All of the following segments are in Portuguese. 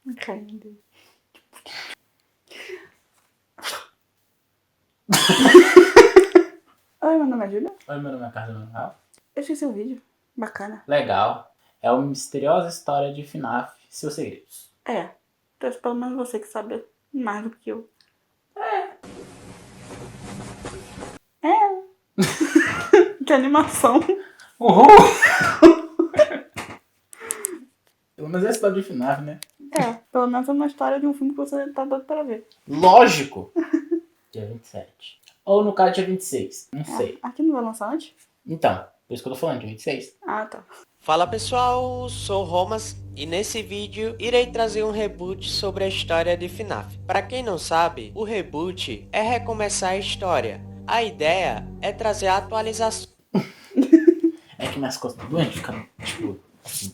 Entende? Oi, meu nome é Júlia. Oi, meu nome é Carlos Manuel. Eu esqueci o vídeo. Bacana. Legal. É uma misteriosa história de FNAF e seus segredos. É. Então, pelo menos você que sabe mais do que eu. É. Que animação. Uhul! Pelo menos é a história de FNAF, né? É, pelo menos é uma história de um filme que você tá doido pra ver. Lógico! Dia 27. Ou no caso, dia 26. Não sei. Aqui não vai lançar antes? Então, por isso que eu tô falando, dia 26. Ah, tá. Fala pessoal, sou o Romas e nesse vídeo irei trazer um reboot sobre a história de FNAF. Para quem não sabe, o reboot é recomeçar a história. A ideia é trazer atualizações É que minhas costas doentes ficam, tipo, assim.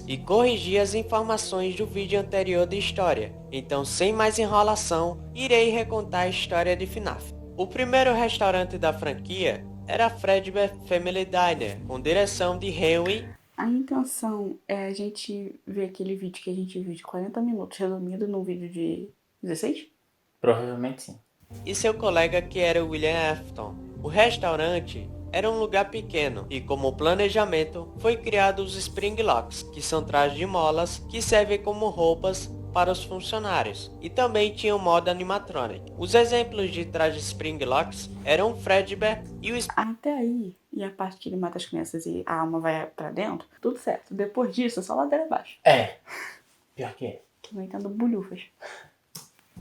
e corrigir as informações do vídeo anterior de história. Então, sem mais enrolação, irei recontar a história de FNAF. O primeiro restaurante da franquia era Fredbear Family Diner, com direção de Henry. A intenção é a gente ver aquele vídeo que a gente viu de 40 minutos resumido num vídeo de 16? Provavelmente sim. E seu colega que era William Afton. O restaurante era um lugar pequeno e como planejamento foi criado os Spring Locks, que são trajes de molas que servem como roupas para os funcionários, e também tinha o modo animatronic. Os exemplos de trajes Spring Locks eram o Fredbear e o... Até aí, e a parte que ele mata as crianças e a alma vai pra dentro, tudo certo. Depois disso, é só ladeira abaixo. É. Pior que é. Que vai tendo bolhufas.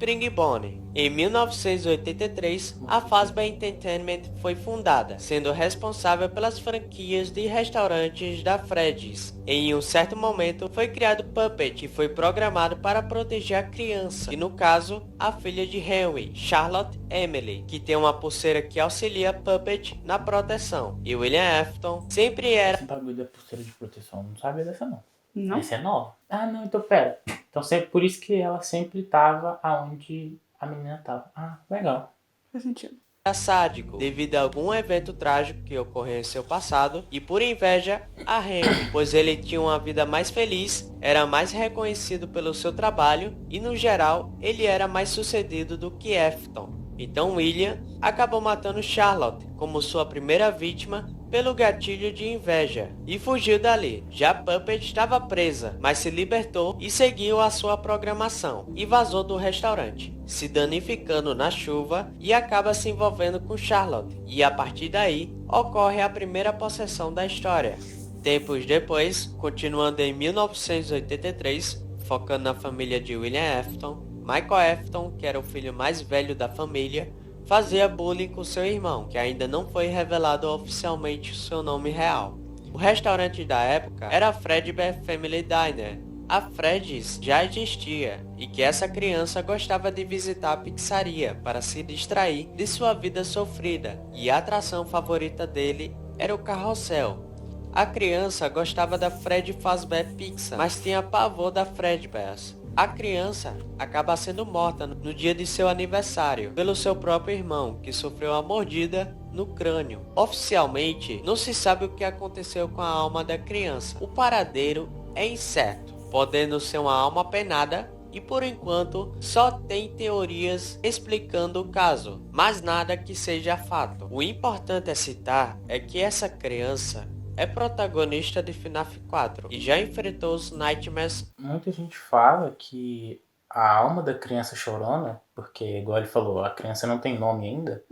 Springbone. Em 1983, a Fazbear Entertainment foi fundada, sendo responsável pelas franquias de restaurantes da Freddy's. Em um certo momento, foi criado Puppet e foi programado para proteger a criança, e no caso, a filha de Henry, Charlotte Emily, que tem uma pulseira que auxilia Puppet na proteção. E William Afton sempre era... Esse bagulho da pulseira de proteção, não sabia dessa não. Não? Essa é nova. Ah, não, então pera. Então por isso que ela sempre tava aonde a menina tava. Ah, legal. Faz sentido. sádico devido a algum evento trágico que ocorreu em seu passado e por inveja a Henry, pois ele tinha uma vida mais feliz, era mais reconhecido pelo seu trabalho e no geral ele era mais sucedido do que Afton. Então William acabou matando Charlotte como sua primeira vítima pelo gatilho de inveja e fugiu dali. Já Puppet estava presa, mas se libertou e seguiu a sua programação e vazou do restaurante, se danificando na chuva e acaba se envolvendo com Charlotte. E a partir daí ocorre a primeira possessão da história. Tempos depois, continuando em 1983, focando na família de William Afton, Michael Afton, que era o filho mais velho da família, fazia bullying com seu irmão, que ainda não foi revelado oficialmente o seu nome real. O restaurante da época era a Fredbear Family Diner. A Freddy's já existia e que essa criança gostava de visitar a pizzaria para se distrair de sua vida sofrida, e a atração favorita dele era o carrossel. A criança gostava da Freddy Fazbear Pizza, mas tinha pavor da Fredbear's. A criança acaba sendo morta no dia de seu aniversário pelo seu próprio irmão, que sofreu uma mordida no crânio. Oficialmente, não se sabe o que aconteceu com a alma da criança. O paradeiro é incerto, podendo ser uma alma penada, e por enquanto só tem teorias explicando o caso, mas nada que seja fato. O importante a citar é que essa criança é protagonista de FNAF 4 e já enfrentou os Nightmares. Muita gente fala que a alma da criança chorona, porque igual ele falou, a criança não tem nome ainda,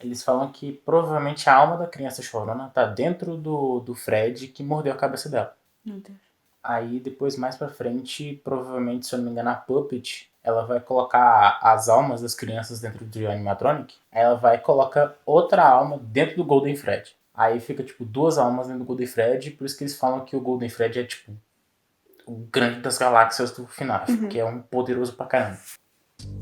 eles falam que provavelmente a alma da criança chorona tá dentro do Fred que mordeu a cabeça dela. Meu Deus. Aí depois mais pra frente, provavelmente, se eu não me engano, a Puppet, ela vai colocar as almas das crianças dentro do animatronic, aí ela vai colocar outra alma dentro do Golden Fred. Aí fica, tipo, duas almas dentro do Golden Fred, por isso que eles falam que o Golden Fred é, tipo, o grande das galáxias do FNAF, que é um poderoso pra caramba.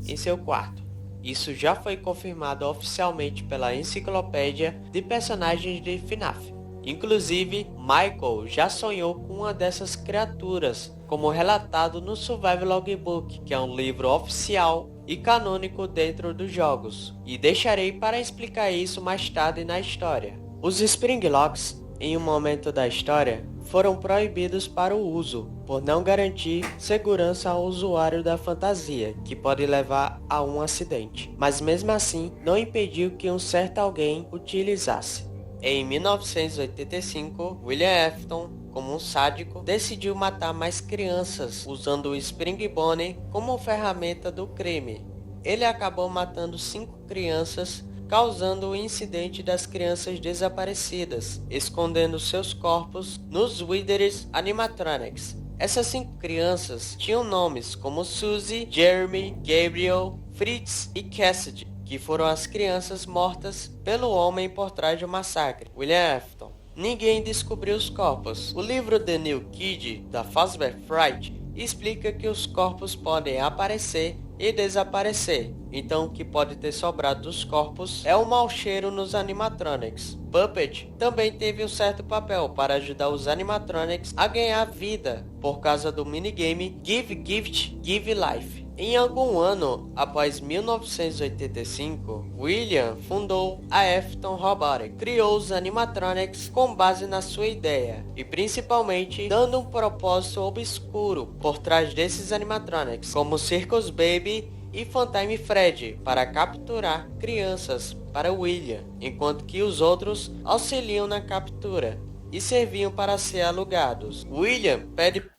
Em seu quarto. Isso já foi confirmado oficialmente pela enciclopédia de personagens de FNAF. Inclusive, Michael já sonhou com uma dessas criaturas, como relatado no Survival Logbook, que é um livro oficial e canônico dentro dos jogos, e deixarei para explicar isso mais tarde na história. Os Spring Locks, em um momento da história, foram proibidos para o uso, por não garantir segurança ao usuário da fantasia, que pode levar a um acidente. Mas mesmo assim, não impediu que um certo alguém utilizasse. Em 1985, William Afton, como um sádico, decidiu matar mais crianças usando o Spring Bonnie como ferramenta do crime. Ele acabou matando 5 crianças, causando o incidente das crianças desaparecidas, escondendo seus corpos nos Withers Animatronics. Essas 5 crianças tinham nomes como Suzy, Jeremy, Gabriel, Fritz e Cassidy, que foram as crianças mortas pelo homem por trás do massacre, William Afton. Ninguém descobriu os corpos. O livro The New Kid, da Fazbear Fright, explica que os corpos podem aparecer e desaparecer. Então o que pode ter sobrado dos corpos é o mau cheiro nos animatronics. Puppet também teve um certo papel para ajudar os animatronics a ganhar vida por causa do minigame Give Gift, Give Life. Em algum ano após 1985, William fundou a Afton Robotics, criou os animatronics com base na sua ideia e principalmente dando um propósito obscuro por trás desses animatronics, como Circus Baby e Funtime Fred, para capturar crianças para William, enquanto que os outros auxiliam na captura e serviam para ser alugados. William pede...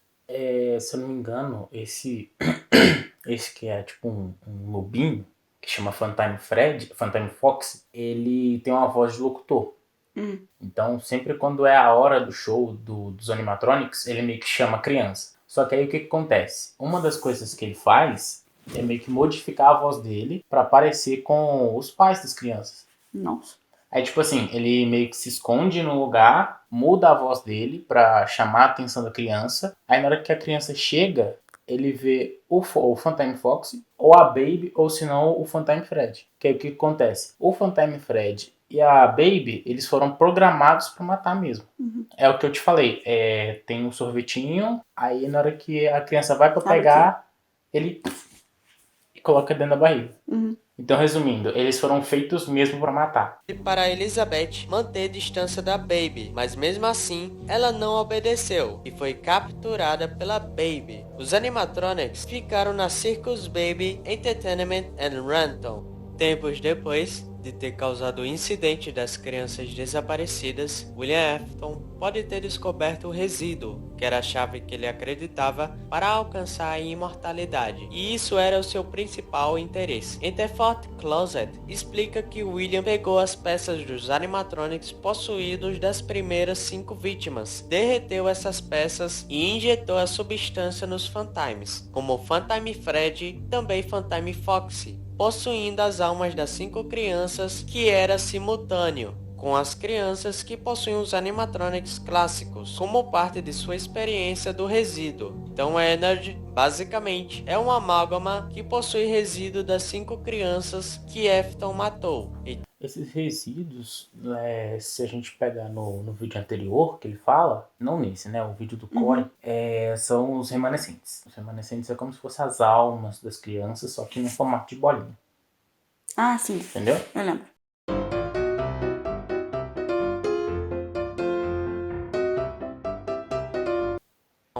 Se eu não me engano, esse que é tipo um lobinho, que chama Funtime Fox, ele tem uma voz de locutor. Então, sempre quando é a hora do show dos animatronics, ele meio que chama a criança. Só que aí o que acontece? Uma das coisas que ele faz é meio que modificar a voz dele para parecer com os pais das crianças. Nossa. Aí, tipo assim, ele meio que se esconde no lugar, muda a voz dele pra chamar a atenção da criança. Aí, na hora que a criança chega, ele vê o Funtime Fox, ou a Baby, ou se não, o Funtime Fred. Que aí o que acontece? O Funtime Fred e a Baby, eles foram programados pra matar mesmo. É o que eu te falei. Tem um sorvetinho, aí na hora que a criança vai pra pegar, ele coloca dentro da barriga. Então, resumindo, eles foram feitos mesmo para matar. Para Elizabeth manter distância da Baby, mas mesmo assim, ela não obedeceu e foi capturada pela Baby. Os animatronics ficaram na Circus Baby Entertainment and Rental. Tempos depois de ter causado o incidente das crianças desaparecidas, William Afton pode ter descoberto o resíduo, que era a chave que ele acreditava para alcançar a imortalidade, e isso era o seu principal interesse. Interfort Closet explica que William pegou as peças dos animatronics possuídos das primeiras 5 vítimas, derreteu essas peças e injetou a substância nos Funtimes, como Funtime Fred e também Funtime Foxy, possuindo as almas das 5 crianças, que era simultâneo com as crianças que possuem os animatronics clássicos, como parte de sua experiência do resíduo. Então Energy, basicamente, é uma amálgama que possui resíduo das 5 crianças que Afton matou. Esses resíduos, se a gente pegar no vídeo anterior que ele fala, não nesse, né, o vídeo do Corey, são os remanescentes. Os remanescentes é como se fossem as almas das crianças, só que no formato de bolinha. Ah, sim. Entendeu? Eu lembro.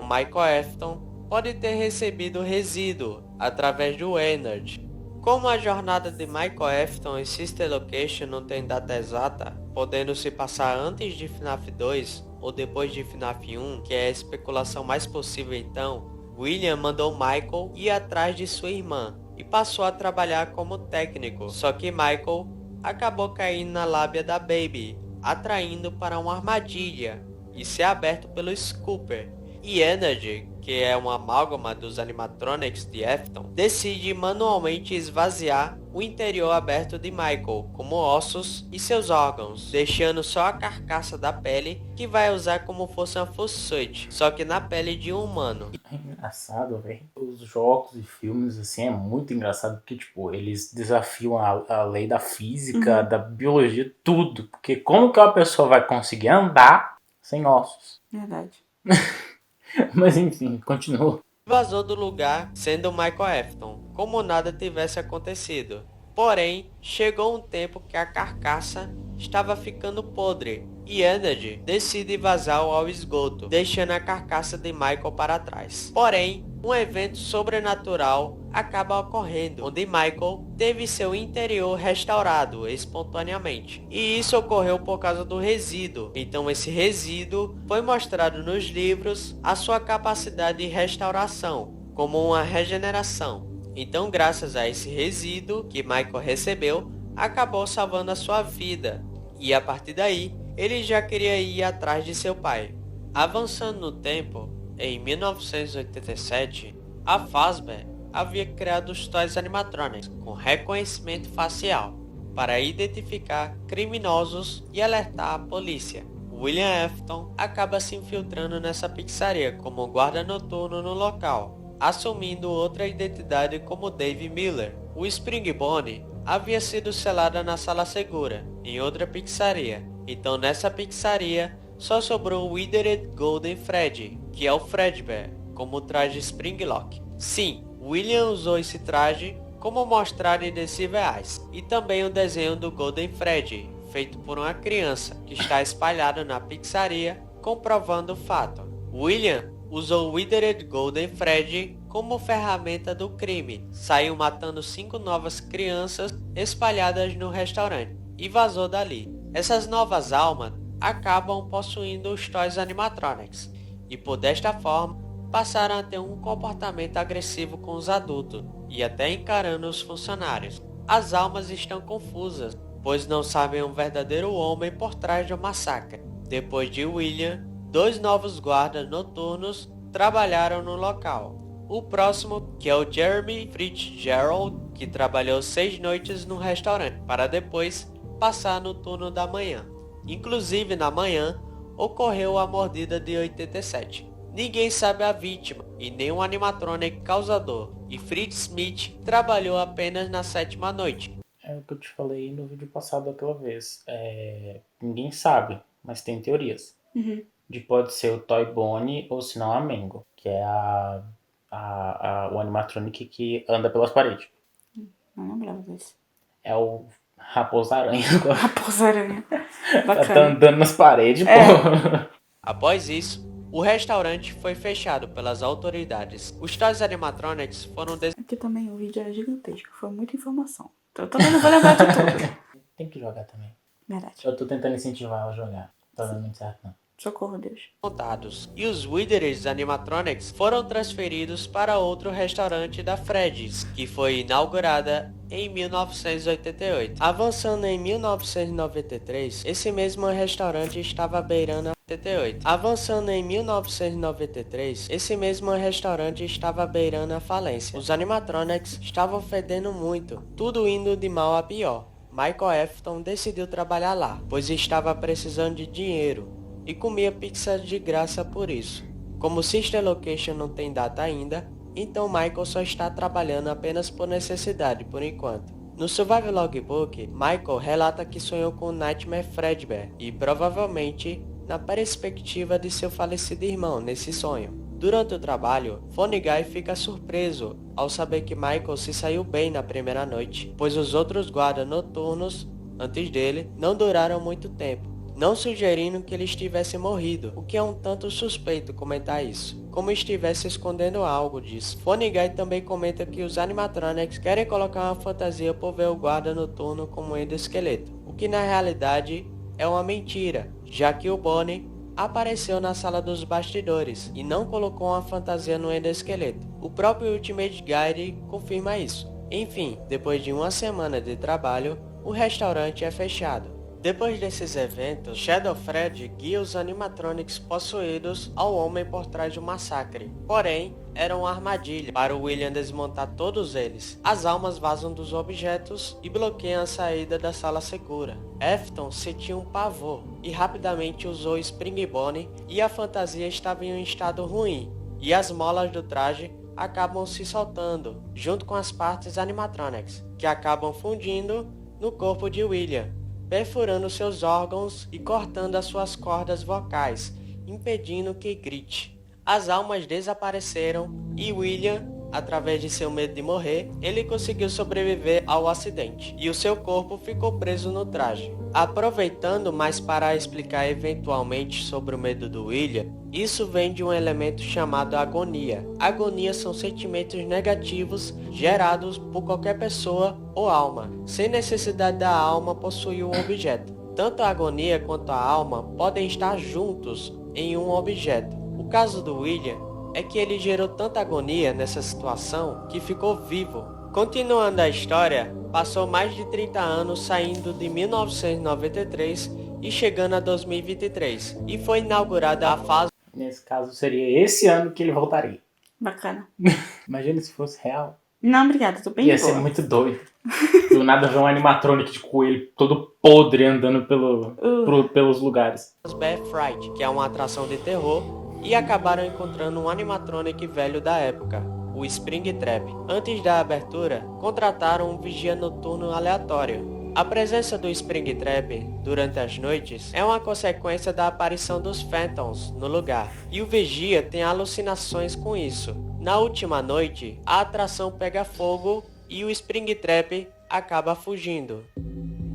Michael Afton pode ter recebido resíduo através do Energy. Como a jornada de Michael Afton e Sister Location não tem data exata, podendo se passar antes de FNAF 2 ou depois de FNAF 1, que é a especulação mais possível então, William mandou Michael ir atrás de sua irmã e passou a trabalhar como técnico, só que Michael acabou caindo na lábia da Baby, atraindo para uma armadilha e ser aberto pelo Scooper. E Energy, que é uma amálgama dos animatronics de Afton, decide manualmente esvaziar o interior aberto de Michael, como ossos e seus órgãos, deixando só a carcaça da pele, que vai usar como fosse uma full suit, só que na pele de um humano. É engraçado, velho. Os jogos e filmes, assim, é muito engraçado, porque, tipo, eles desafiam a lei da física, da biologia, tudo. Porque como que uma pessoa vai conseguir andar sem ossos? Verdade. Mas enfim, continua. Vazou do lugar sendo Michael Afton, como nada tivesse acontecido. Porém, chegou um tempo que a carcaça estava ficando podre e Energy decide vazar ao esgoto, deixando a carcaça de Michael para trás. Porém, um evento sobrenatural acaba ocorrendo, onde Michael teve seu interior restaurado espontaneamente. E isso ocorreu por causa do resíduo. Então esse resíduo foi mostrado nos livros a sua capacidade de restauração, como uma regeneração. Então, graças a esse resíduo que Michael recebeu, acabou salvando a sua vida. E a partir daí, ele já queria ir atrás de seu pai. Avançando no tempo, em 1987, a Fazbear havia criado os toys animatronics com reconhecimento facial para identificar criminosos e alertar a polícia. William Afton acaba se infiltrando nessa pizzaria como guarda noturno no local, assumindo outra identidade como Dave Miller. O Spring Bonnie havia sido selada na sala segura, em outra pizzaria. Então nessa pizzaria só sobrou o Withered Golden Freddy, que é o Fredbear, como traje Springlock. Sim, William usou esse traje como mostrar indecíveis, e também o desenho do Golden Freddy, feito por uma criança, que está espalhado na pizzaria, comprovando o fato. William usou o Withered Golden Freddy como ferramenta do crime, saiu matando 5 novas crianças espalhadas no restaurante e vazou dali. Essas novas almas acabam possuindo os toys animatronics e por desta forma passaram a ter um comportamento agressivo com os adultos e até encarando os funcionários. As almas estão confusas, pois não sabem o verdadeiro homem por trás do massacre. Depois de William, 2 novos guardas noturnos trabalharam no local. O próximo, que é o Jeremy Fitzgerald, que trabalhou 6 noites no restaurante, para depois passar no turno da manhã. Inclusive na manhã, ocorreu a mordida de 87. Ninguém sabe a vítima e nem o animatronic causador, e Fritz Smith trabalhou apenas na 7ª noite. É o que eu te falei no vídeo passado aquela vez. Ninguém sabe, mas tem teorias. De pode ser o Toy Bonnie ou se não a Mango, que é o animatronic que anda pelas paredes. Não lembrava desse. É o Raposa-Aranha. Raposa-Aranha. Tá Bacana. andando nas paredes, pô. Após isso, o restaurante foi fechado pelas autoridades. Os toys animatronics foram Aqui também o vídeo é gigantesco, foi muita informação. Então eu também não vou lembrar de tudo. Tem que jogar também. Verdade. Eu tô tentando incentivar ela a jogar. Tá dando muito certo, não. Socorro, Deus. desmontados e os Withered animatronics foram transferidos para outro restaurante da Freddy's, que foi inaugurada em 1988. Avançando em 1993, esse mesmo restaurante estava beirando a 88. Avançando em 1993, esse mesmo restaurante estava beirando a falência. Os animatronics estavam fedendo muito, tudo indo de mal a pior. Michael Afton decidiu trabalhar lá, pois estava precisando de dinheiro e comia pizza de graça por isso. Como Sister Location não tem data ainda, então Michael só está trabalhando apenas por necessidade por enquanto. No Survival Logbook, Michael relata que sonhou com Nightmare Fredbear e provavelmente na perspectiva de seu falecido irmão nesse sonho. Durante o trabalho, Funny Guy fica surpreso ao saber que Michael se saiu bem na primeira noite, pois os outros guardas noturnos, antes dele, não duraram muito tempo, não sugerindo que ele estivesse morrido, o que é um tanto suspeito comentar isso, como estivesse escondendo algo disso. Funny Guy também comenta que os animatronics querem colocar uma fantasia por ver o guarda noturno como endoesqueleto, o que na realidade é uma mentira, já que o Bonnie apareceu na sala dos bastidores e não colocou uma fantasia no endoesqueleto. O próprio Ultimate Guide confirma isso. Enfim, depois de uma semana de trabalho, o restaurante é fechado. Depois desses eventos, Shadow Fred guia os animatronics possuídos ao homem por trás do massacre. Porém, era uma armadilha para o William desmontar todos eles. As almas vazam dos objetos e bloqueiam a saída da sala segura. Afton sentiu um pavor e rapidamente usou Spring Bonnie e a fantasia estava em um estado ruim. E as molas do traje acabam se soltando, junto com as partes animatronics, que acabam fundindo no corpo de William, perfurando seus órgãos e cortando as suas cordas vocais, impedindo que grite. As almas desapareceram e William através de seu medo de morrer, ele conseguiu sobreviver ao acidente e o seu corpo ficou preso no traje. Aproveitando mais para explicar eventualmente sobre o medo do William, isso vem de um elemento chamado agonia. Agonia são sentimentos negativos gerados por qualquer pessoa ou alma, sem necessidade da alma possuir um objeto. Tanto a agonia quanto a alma podem estar juntos em um objeto. O caso do William é que ele gerou tanta agonia nessa situação que ficou vivo. Continuando a história, passou mais de 30 anos saindo de 1993 e chegando a 2023, e foi inaugurada a fase. Nesse caso, seria esse ano que ele voltaria. Bacana. Imagina se fosse real. Não, obrigada, tô bem Ia boa. ser muito doido. Do nada ver um animatronic de coelho todo podre andando pelos lugares. Bear Fright, que é uma atração de terror, e acabaram encontrando um animatronic velho da época, o Springtrap. Antes da abertura, contrataram um vigia noturno aleatório. A presença do Springtrap durante as noites é uma consequência da aparição dos Phantoms no lugar, e o vigia tem alucinações com isso. Na última noite, a atração pega fogo e o Springtrap acaba fugindo.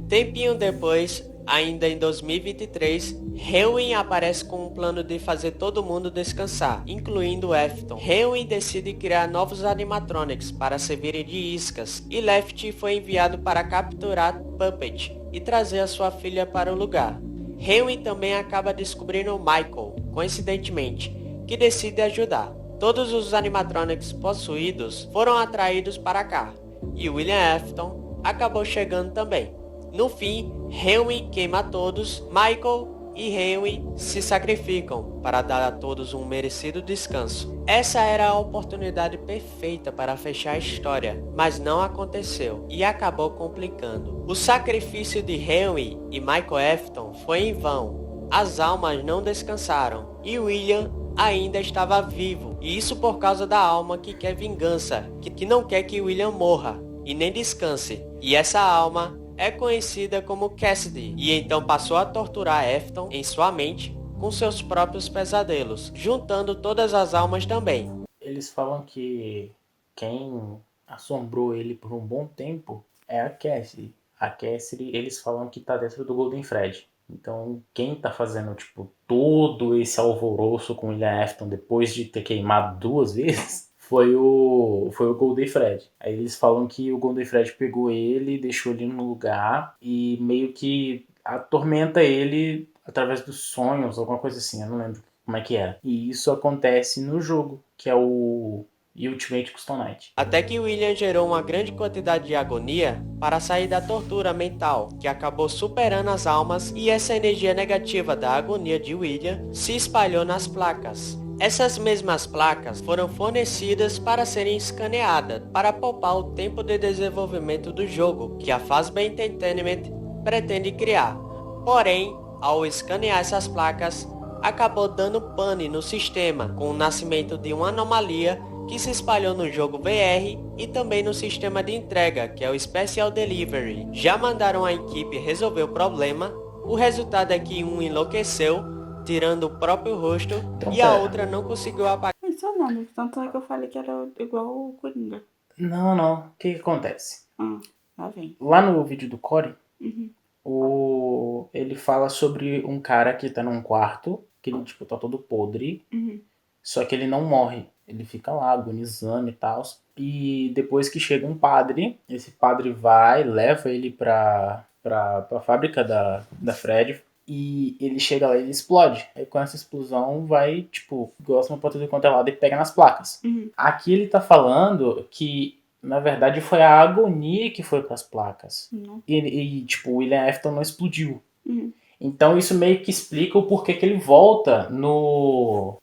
Tempinho depois, ainda em 2023, Halloween aparece com um plano de fazer todo mundo descansar, incluindo Afton. Halloween decide criar novos animatronics para servirem de iscas, e Left foi enviado para capturar Puppet e trazer a sua filha para o lugar. Halloween também acaba descobrindo Michael, coincidentemente, que decide ajudar. Todos os animatronics possuídos foram atraídos para cá, e William Afton acabou chegando também. No fim, Halloween queima todos, Michael e Halloween se sacrificam para dar a todos um merecido descanso. Essa era a oportunidade perfeita para fechar a história, mas não aconteceu e acabou complicando. O sacrifício de Halloween e Michael Afton foi em vão. As almas não descansaram e William ainda estava vivo, e isso por causa da alma que quer vingança, que não quer que William morra e nem descanse. E essa alma é conhecida como Cassidy, e então passou a torturar Afton em sua mente com seus próprios pesadelos, juntando todas as almas também. Eles falam que quem assombrou ele por um bom tempo é a Cassidy. A Cassidy, eles falam que tá dentro do Golden Fred. Então, quem tá fazendo, tipo, todo esse alvoroço com William Afton depois de ter queimado 2 vezes foi o Golden Fred. Aí eles falam que o Golden Fred pegou ele, deixou ele no lugar e meio que atormenta ele através dos sonhos, alguma coisa assim, eu não lembro como é que era. E isso acontece no jogo, que é o Ultimate Custom Night. Até que William gerou uma grande quantidade de agonia para sair da tortura mental, que acabou superando as almas, e essa energia negativa da agonia de William se espalhou nas placas. Essas mesmas placas foram fornecidas para serem escaneadas, para poupar o tempo de desenvolvimento do jogo, que a Fazbear Entertainment pretende criar. Porém, ao escanear essas placas, acabou dando pane no sistema, com o nascimento de uma anomalia que se espalhou no jogo VR e também no sistema de entrega, que é o Special Delivery. Já mandaram a equipe resolver o problema, o resultado é que um enlouqueceu, tirando o próprio rosto, Então, e a pera. outra não conseguiu apagar. Isso é nada, tanto é que eu falei que era igual o Coringa. Não. O que acontece? Lá vem. Lá no vídeo do Corey, Uhum. ele fala sobre um cara que tá num quarto, que ele, tipo, tá todo podre, Uhum. só que ele não morre. Ele fica lá agonizando e tal. E depois que chega um padre, esse padre vai, leva ele pra fábrica da Fred. E ele chega lá e ele explode. Aí com essa explosão vai, tipo, gosta pra tudo quanto é lado e pega nas placas. Uhum. Aqui ele tá falando que, na verdade, foi a agonia que foi pras placas. Uhum. E tipo, o William Afton não explodiu. Uhum. Então isso meio que explica o porquê que ele volta no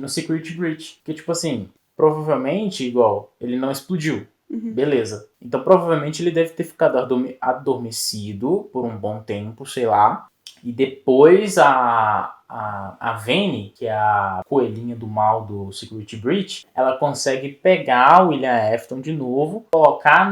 Security Breach. Que tipo assim, provavelmente, igual, ele não explodiu. Uhum. Beleza. Então provavelmente ele deve ter ficado adormecido por um bom tempo, sei lá. E depois a Vane, que é a coelhinha do mal do Security Breach, ela consegue pegar o William Afton de novo, colocar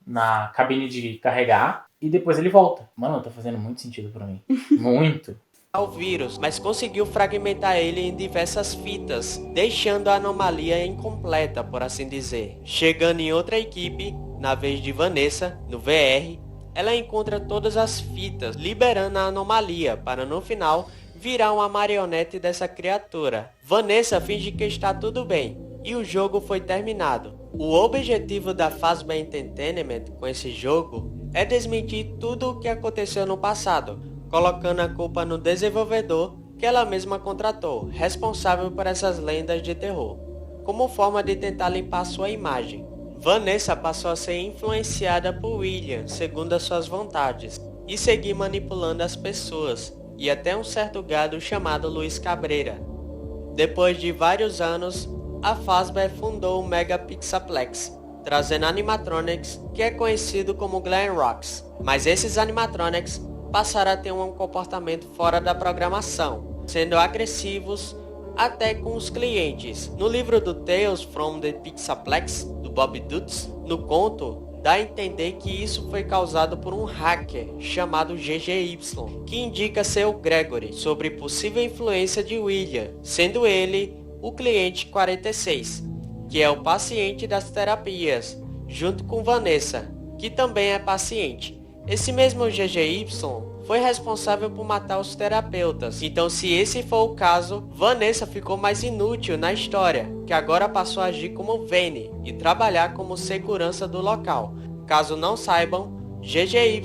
na cabine de carregar, e depois ele volta. Mano, tá fazendo muito sentido pra mim. Muito. o vírus, mas conseguiu fragmentar ele em diversas fitas, deixando a anomalia incompleta, por assim dizer. Chegando em outra equipe, na vez de Vanessa, no VR, ela encontra todas as fitas, liberando a anomalia, para no final virar uma marionete dessa criatura. Vanessa finge que está tudo bem, e o jogo foi terminado. O objetivo da Fazbear Entertainment com esse jogo é desmentir tudo o que aconteceu no passado, colocando a culpa no desenvolvedor que ela mesma contratou, responsável por essas lendas de terror, como forma de tentar limpar sua imagem. Vanessa passou a ser influenciada por William, segundo as suas vontades, e seguir manipulando as pessoas, e até um certo gado chamado Luiz Cabreira. Depois de vários anos, a Fazbear fundou o Mega Pixaplex, trazendo animatronics que é conhecido como Glam Rocks. Mas esses animatronics passaram a ter um comportamento fora da programação, sendo agressivos até com os clientes. No livro do Tales from the Pixaplex, do Bob Dutz, no conto, dá a entender que isso foi causado por um hacker chamado GGY, que indica ser o Gregory, sobre possível influência de William, sendo ele o cliente 46, que é o paciente das terapias, junto com Vanessa, que também é paciente. Esse mesmo GGY foi responsável por matar os terapeutas. Então, se esse for o caso, Vanessa ficou mais inútil na história, que agora passou a agir como Vane e trabalhar como segurança do local. Caso não saibam, GGY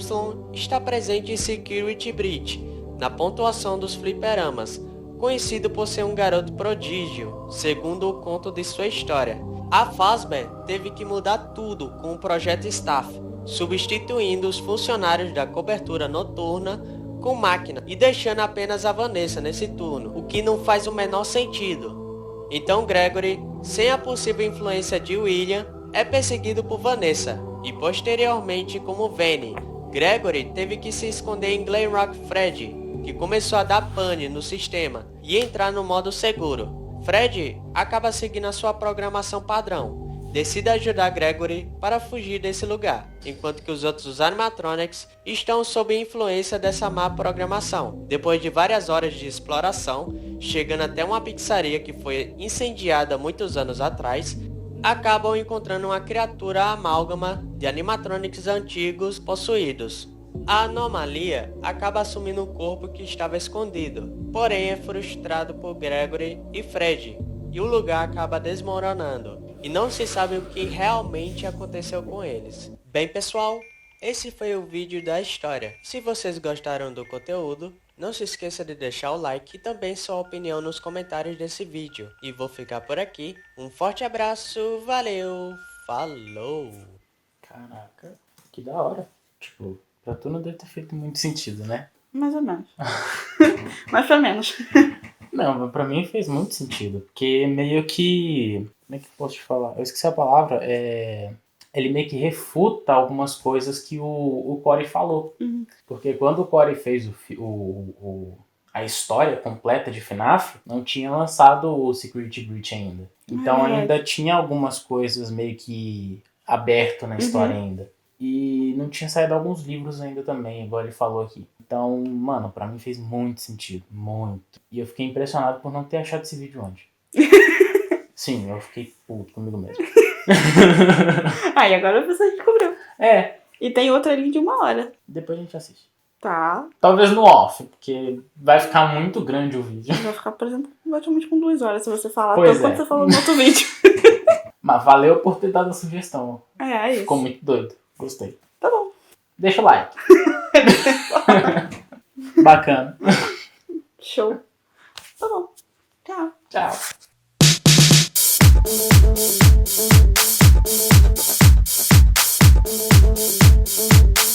está presente em Security Breach, na pontuação dos fliperamas, conhecido por ser um garoto prodígio, segundo o conto de sua história. A Fazbear teve que mudar tudo com o projeto Staff, substituindo os funcionários da cobertura noturna com máquina e deixando apenas a Vanessa nesse turno, o que não faz o menor sentido. Então Gregory, sem a possível influência de William, é perseguido por Vanessa e posteriormente como Vane. Gregory teve que se esconder em Glamrock Fred, que começou a dar pane no sistema e entrar no modo seguro. Fred acaba seguindo a sua programação padrão, decide ajudar Gregory para fugir desse lugar, enquanto que os outros animatronics estão sob influência dessa má programação. Depois de várias horas de exploração, chegando até uma pizzaria que foi incendiada muitos anos atrás, acabam encontrando uma criatura amálgama de animatronics antigos possuídos. A anomalia acaba assumindo o corpo que estava escondido, porém é frustrado por Gregory e Fred, e o lugar acaba desmoronando, e não se sabe o que realmente aconteceu com eles. Bem pessoal, esse foi o vídeo da história. Se vocês gostaram do conteúdo, não se esqueça de deixar o like e também sua opinião nos comentários desse vídeo. E vou ficar por aqui, um forte abraço, valeu, falou! Caraca, que da hora. Tipo, pra tu não deve ter feito muito sentido, né? Mais ou menos. Mais ou menos. Não, pra mim fez muito sentido. Porque meio que... Como é que eu posso te falar? Eu esqueci a palavra. Ele meio que refuta algumas coisas que o Corey falou. Uhum. Porque quando o Corey fez a história completa de FNAF, não tinha lançado o Security Breach ainda. Então ainda tinha algumas coisas meio que aberto na história ainda. E não tinha saído alguns livros ainda também, igual ele falou aqui. Então, mano, pra mim fez muito sentido. Muito. E eu fiquei impressionado por não ter achado esse vídeo antes. Sim, eu fiquei puto comigo mesmo. Aí agora você descobriu. É. E tem outra ali de 1 hora. Depois a gente assiste. Tá. Talvez no off, porque vai ficar muito grande o vídeo. Vai ficar, por exemplo, praticamente com 2 horas se você falar Pois tanto quanto você falou no outro vídeo. Mas valeu por ter dado a sugestão. É isso. Ficou muito doido. Gostei. Tá bom. Deixa o like. Bacana. Show. Tá bom. Tchau. Tchau.